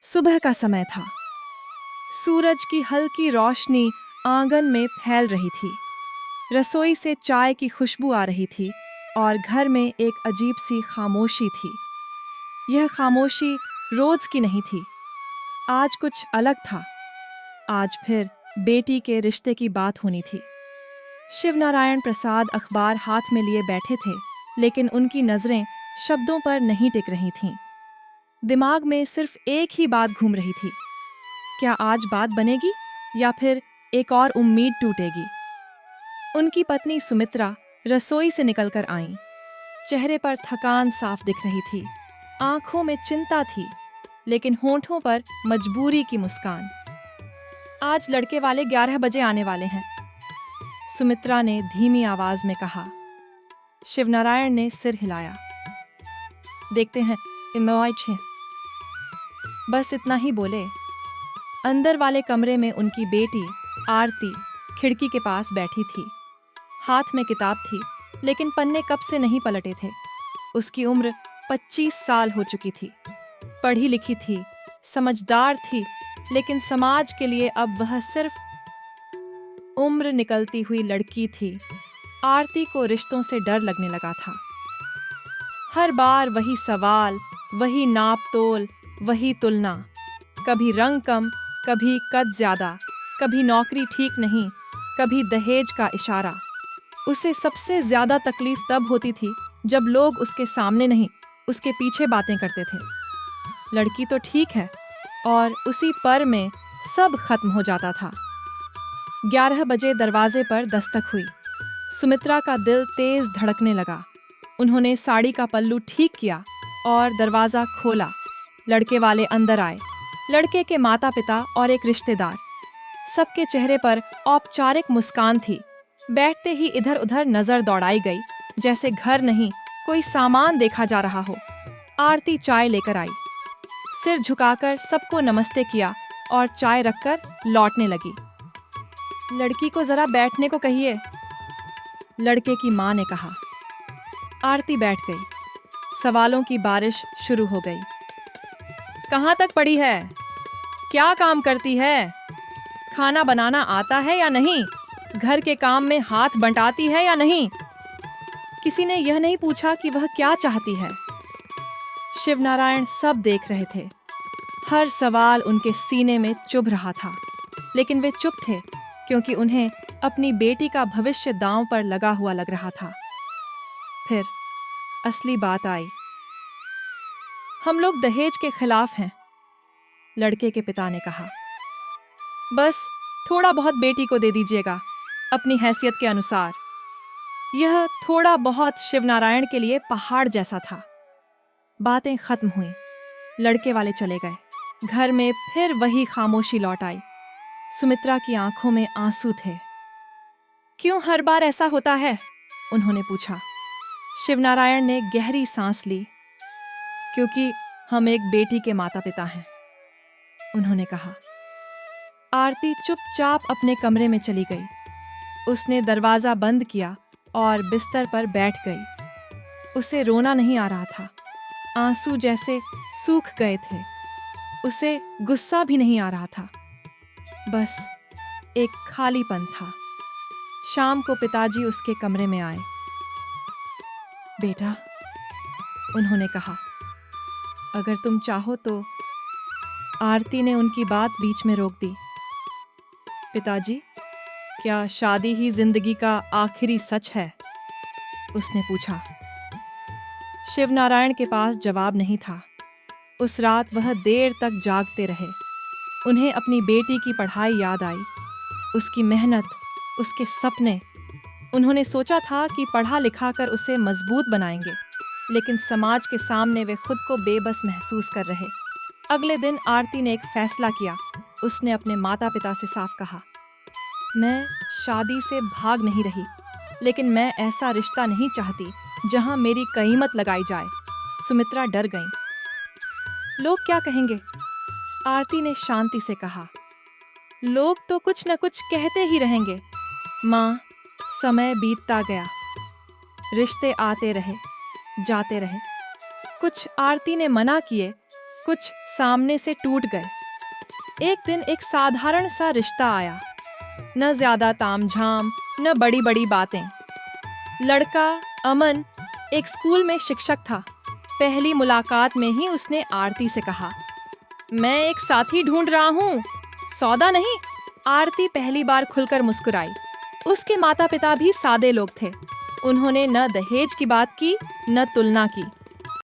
सुबह का समय था। सूरज की हल्की रोशनी आंगन में फैल रही थी। रसोई से चाय की खुशबू आ रही थी और घर में एक अजीब सी खामोशी थी। यह खामोशी रोज की नहीं थी, आज कुछ अलग था। आज फिर बेटी के रिश्ते की बात होनी थी। शिवनारायण प्रसाद अखबार हाथ में लिए बैठे थे, लेकिन उनकी नजरें शब्दों पर नहीं टिक रही थीं। दिमाग में सिर्फ एक ही बात घूम रही थी, क्या आज बात बनेगी या फिर एक और उम्मीद टूटेगी। उनकी पत्नी सुमित्रा रसोई से निकलकर आईं। चेहरे पर थकान साफ दिख रही थी, आंखों में चिंता थी, लेकिन होंठों पर मजबूरी की मुस्कान। आज लड़के वाले 11 बजे आने वाले हैं, सुमित्रा ने धीमी आवाज में कहा। शिवनारायण ने सिर हिलाया। देखते हैं, बस इतना ही बोले। अंदर वाले कमरे में उनकी बेटी आरती खिड़की के पास बैठी थी। हाथ में किताब थी, लेकिन पन्ने कब से नहीं पलटे थे। उसकी उम्र 25 साल हो चुकी थी। पढ़ी लिखी थी, समझदार थी, लेकिन समाज के लिए अब वह सिर्फ उम्र निकलती हुई लड़की थी। आरती को रिश्तों से डर लगने लगा था। हर बार वही सवाल, वही नाप तोल, वही तुलना। कभी रंग कम, कभी कद ज्यादा, कभी नौकरी ठीक नहीं, कभी दहेज का इशारा। उसे सबसे ज्यादा तकलीफ तब होती थी जब लोग उसके सामने नहीं, उसके पीछे बातें करते थे। लड़की तो ठीक है, और उसी पर में सब खत्म हो जाता था। 11 बजे दरवाजे पर दस्तक हुई। सुमित्रा का दिल तेज धड़कने लगा। उन्होंने साड़ी का पल्लू ठीक किया और दरवाजा खोला। लड़के वाले अंदर आए। लड़के के माता पिता और एक रिश्तेदार। सबके चेहरे पर औपचारिक मुस्कान थी। बैठते ही इधर उधर नजर दौड़ाई गई, जैसे घर नहीं कोई सामान देखा जा रहा हो। आरती चाय लेकर आई। सिर झुकाकर सबको नमस्ते किया और चाय रखकर लौटने लगी। लड़की को जरा बैठने को कहिए, लड़के की मां ने कहा। आरती बैठ गई। सवालों की बारिश शुरू हो गई। कहाँ तक पढ़ी है? क्या काम करती है? खाना बनाना आता है या नहीं? घर के काम में हाथ बंटाती है या नहीं? किसी ने यह नहीं पूछा कि वह क्या चाहती है। शिवनारायण सब देख रहे थे। हर सवाल उनके सीने में चुभ रहा था, लेकिन वे चुप थे क्योंकि उन्हें अपनी बेटी का भविष्य दांव पर लगा हुआ लग रहा था। फिर असली बात आई। हम लोग दहेज के खिलाफ हैं, लड़के के पिता ने कहा। बस थोड़ा बहुत बेटी को दे दीजिएगा, अपनी हैसियत के अनुसार। यह थोड़ा बहुत शिवनारायण के लिए पहाड़ जैसा था। बातें खत्म हुई। लड़के वाले चले गए। घर में फिर वही खामोशी लौट आई। सुमित्रा की आंखों में आंसू थे। क्यों हर बार ऐसा होता है? उन्होंने पूछा। शिवनारायण ने गहरी सांस ली। क्योंकि हम एक बेटी के माता पिता हैं, उन्होंने कहा। आरती चुपचाप अपने कमरे में चली गई। उसने दरवाजा बंद किया और बिस्तर पर बैठ गई। उसे रोना नहीं आ रहा था, आंसू जैसे सूख गए थे। उसे गुस्सा भी नहीं आ रहा था, बस एक खालीपन था। शाम को पिताजी उसके कमरे में आए। बेटा, उन्होंने कहा, अगर तुम चाहो तो। आरती ने उनकी बात बीच में रोक दी। पिताजी, क्या शादी ही जिंदगी का आखिरी सच है? उसने पूछा। शिवनारायण के पास जवाब नहीं था। उस रात वह देर तक जागते रहे। उन्हें अपनी बेटी की पढ़ाई याद आई, उसकी मेहनत, उसके सपने। उन्होंने सोचा था कि पढ़ा लिखा कर उसे मजबूत बनाएंगे, लेकिन समाज के सामने वे खुद को बेबस महसूस कर रहे। अगले दिन आरती ने एक फैसला किया। उसने अपने माता पिता से साफ कहा, मैं शादी से भाग नहीं रही, लेकिन मैं ऐसा रिश्ता नहीं चाहती जहां मेरी कीमत लगाई जाए। सुमित्रा डर गईं। लोग क्या कहेंगे? आरती ने शांति से कहा। लोग तो कुछ न कुछ कहते ही रहेंगे। माँ, समय बीतता गया, रिश्ते आते रहे, जाते रहे। कुछ आरती ने मना किए, कुछ सामने से टूट गए। एक दिन एक साधारण सा रिश्ता आया, न ज्यादा तामझाम न बड़ी बड़ी बातें। लड़का अमन एक स्कूल में शिक्षक था। पहली मुलाकात में ही उसने आरती से कहा, मैं एक साथी ढूंढ रहा हूँ, सौदा नहीं। आरती पहली बार खुलकर मुस्कुराई। उसके माता पिता भी सादे लोग थे। उन्होंने न दहेज की बात की न तुलना की।